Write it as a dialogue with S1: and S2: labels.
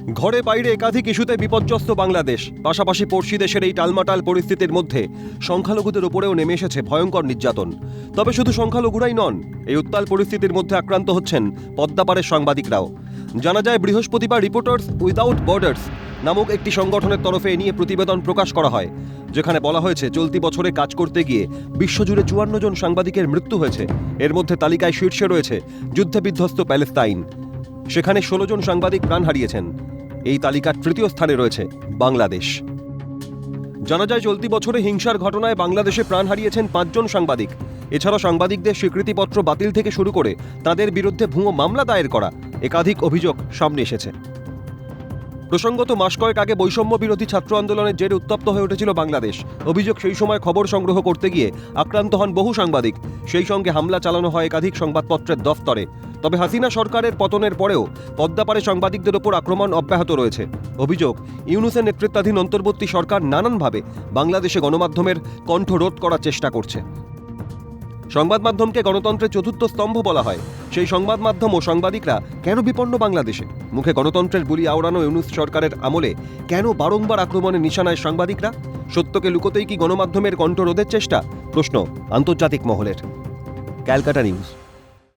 S1: ঘরে বাইরে একাধিক ইস্যুতে বিপর্যস্ত বাংলাদেশ। পাশাপাশি পড়শি দেশের এই টালমাটাল পরিস্থিতির মধ্যে সংখ্যালঘুদের উপরেও নেমে এসেছে ভয়ঙ্কর নির্যাতন। তবে শুধু সংখ্যালঘুরাই নন, এই উত্তাল পরিস্থিতির মধ্যে আক্রান্ত হচ্ছেন পদ্মাপাড়ের সাংবাদিকরাও। জানা যায়, বৃহস্পতিবার রিপোর্টার্স উইদাউট বর্ডার্স নামক একটি সংগঠনের তরফে এ নিয়ে প্রতিবেদন প্রকাশ করা হয়, যেখানে বলা হয়েছে চলতি বছরে কাজ করতে গিয়ে বিশ্বজুড়ে 54 জন সাংবাদিকের মৃত্যু হয়েছে। এর মধ্যে তালিকায় শীর্ষে রয়েছে যুদ্ধে বিধ্বস্ত প্যালেস্তাইন, সেখানে 16 জন সাংবাদিক প্রাণ হারিয়েছেন। এই তালিকার তৃতীয় স্থানে রয়েছে বাংলাদেশ। জানা যায়, চলতি বছরে হিংসার ঘটনায় বাংলাদেশে প্রাণ হারিয়েছেন 5 জন সাংবাদিক। এছাড়াও সাংবাদিকদের স্বীকৃতিপত্র বাতিল থেকে শুরু করে তাদের বিরুদ্ধে ভুয়ো মামলা দায়ের করা একাধিক অভিযোগ সামনে এসেছে। প্রসঙ্গত, মাস কয়েক আগে বৈষম্য বিরোধী ছাত্র আন্দোলনের জেরে উত্তপ্ত হয়ে উঠেছিল বাংলাদেশ। অভিযোগ, সেই সময় খবর সংগ্রহ করতে গিয়ে আক্রান্ত হন বহু সাংবাদিক। সেই সঙ্গে হামলা চালানো হয় একাধিক সংবাদপত্রের দফতরে। তবে হাসিনা সরকারের পতনের পরেও পদ্মাপাড়ে সাংবাদিকদের ওপর আক্রমণ অব্যাহত রয়েছে। অভিযোগ, ইউনূসের নেতৃত্বাধীন অন্তর্বর্তী সরকার নানানভাবে বাংলাদেশে গণমাধ্যমের কণ্ঠ রোধ করার চেষ্টা করছে। সংবাদ মাধ্যমকে গণতন্ত্রের চতুর্থ স্তম্ভ বলা হয়। সেই সংবাদ মাধ্যম ও সাংবাদিকরা কেন বিপন্ন বাংলাদেশে? মুখে গণতন্ত্রের বুলি আওড়ানো ইউনূস সরকারের আমলে কেন বারংবার আক্রমণের নিশানায় সাংবাদিকরা? সত্যকে লুকোতেই কি গণমাধ্যমের কণ্ঠ রোধের চেষ্টা? প্রশ্ন আন্তর্জাতিক মহলের। ক্যালকাটা নিউজ।